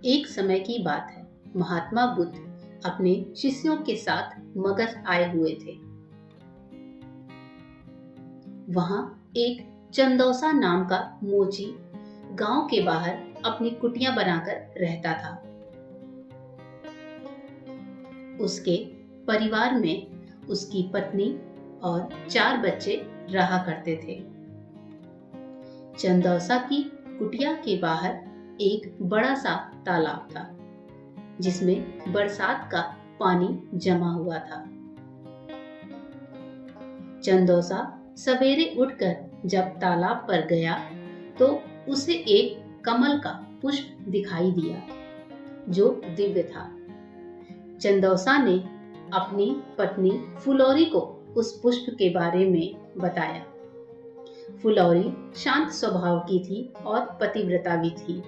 एक समय की बात है। महात्मा बुद्ध अपने शिष्यों के साथ मगध आए हुए थे। वहां एक चंदौसा नाम का मोची गांव के बाहर अपनी कुटिया बनाकर रहता था। उसके परिवार में उसकी पत्नी और 4 बच्चे रहा करते थे। चंदौसा की कुटिया के बाहर एक बड़ा सा तालाब था, जिसमें बरसात का पानी जमा हुआ था। चंदौसा सवेरे उठकर जब तालाब पर गया तो उसे एक कमल का पुष्प दिखाई दिया, जो दिव्य था। चंदौसा ने अपनी पत्नी फुलौरी को उस पुष्प के बारे में बताया। फुलौरी शांत स्वभाव की थी और पतिव्रता भी थी।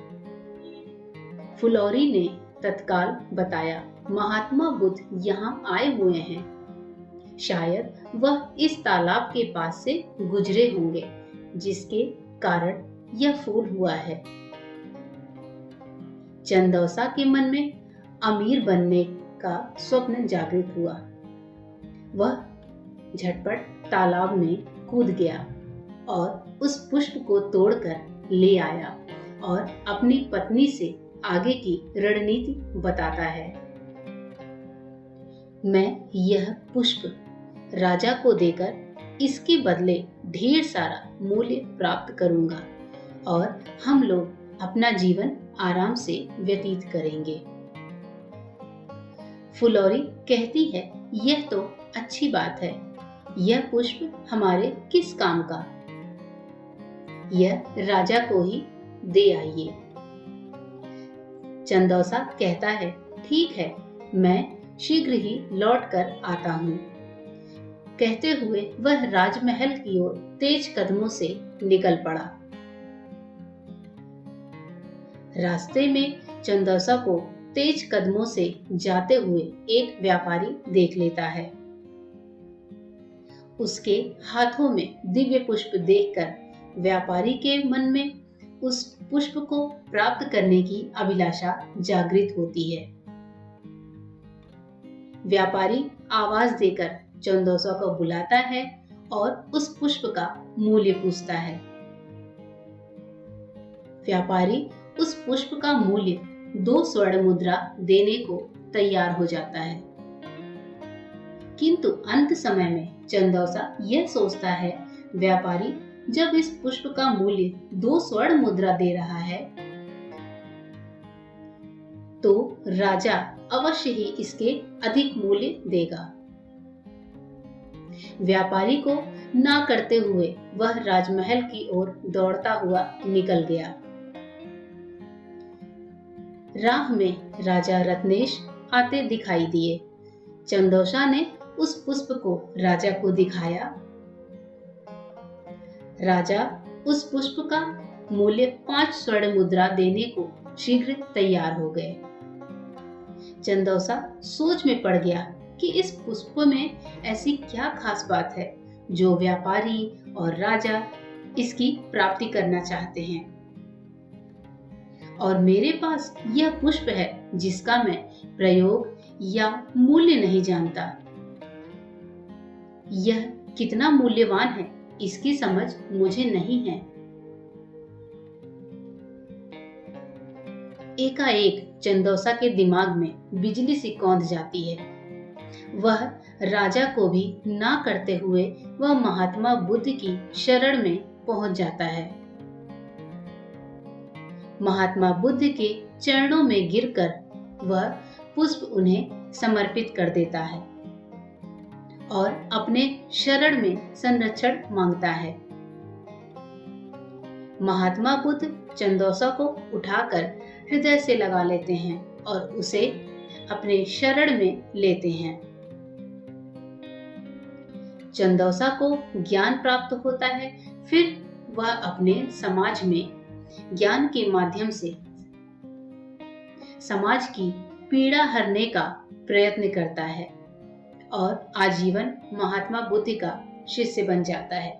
फुलौरी ने तत्काल बताया, महात्मा बुद्ध यहाँ आए हुए हैं। शायद वह इस तालाब के पास से गुजरे होंगे, जिसके कारण यह फूल हुआ है। चंदौसा के मन में अमीर बनने का स्वप्न जागृत हुआ। वह झटपट तालाब में कूद गया और उस पुष्प को तोड़कर ले आया और अपनी पत्नी से आगे की रणनीति बताता है। मैं यह पुष्प राजा को देकर इसके बदले ढेर सारा मूल्य प्राप्त करूंगा और हम लोग अपना जीवन आराम से व्यतीत करेंगे। फुलौरी कहती है, यह तो अच्छी बात है। यह पुष्प हमारे किस काम का? यह राजा को ही दे आइए। चंदौसा कहता है, ठीक है, मैं शीघ्र ही लौट कर आता हूँ। कहते हुए वह राजमहल की ओर तेज कदमों से निकल पड़ा। रास्ते में चंदौसा को तेज कदमों से जाते हुए एक व्यापारी देख लेता है। उसके हाथों में दिव्य पुष्प देखकर व्यापारी के मन में उस पुष्प को प्राप्त करने की अभिलाषा जागृत होती है। व्यापारी आवाज देकर चंदौसा को बुलाता है और उस पुष्प का मूल्य पूछता है। व्यापारी उस पुष्प का मूल्य 2 स्वर्ण मुद्रा देने को तैयार हो जाता है। किंतु अंत समय में चंदौसा यह सोचता है, व्यापारी जब इस पुष्प का मूल्य 2 स्वर्ण मुद्रा दे रहा है, तो राजा अवश्य ही इसके अधिक मूल्य देगा। व्यापारी को ना करते हुए वह राजमहल की ओर दौड़ता हुआ निकल गया। राह में राजा रत्नेश आते दिखाई दिए। चंदौसा ने उस पुष्प को राजा को दिखाया। राजा उस पुष्प का मूल्य 5 स्वर्ण मुद्रा देने को शीघ्र तैयार हो गए। चंदौसा सोच में पड़ गया कि इस पुष्प में ऐसी क्या खास बात है जो व्यापारी और राजा इसकी प्राप्ति करना चाहते हैं, और मेरे पास यह पुष्प है जिसका मैं प्रयोग या मूल्य नहीं जानता। यह कितना मूल्यवान है इसकी समझ मुझे नहीं है। एकाएक चंदौसा के दिमाग में बिजली सी कौंध जाती है। वह राजा को भी ना करते हुए वह महात्मा बुद्ध की शरण में पहुंच जाता है। महात्मा बुद्ध के चरणों में गिरकर वह पुष्प उन्हें समर्पित कर देता है और अपने शरण में संरक्षण मांगता है। महात्मा बुद्ध चंदौसा को उठाकर हृदय से लगा लेते हैं और उसे अपने शरण में लेते हैं। चंदौसा को ज्ञान प्राप्त होता है। फिर वह अपने समाज में ज्ञान के माध्यम से समाज की पीड़ा हरने का प्रयत्न करता है और आजीवन महात्मा बुद्ध का शिष्य बन जाता है।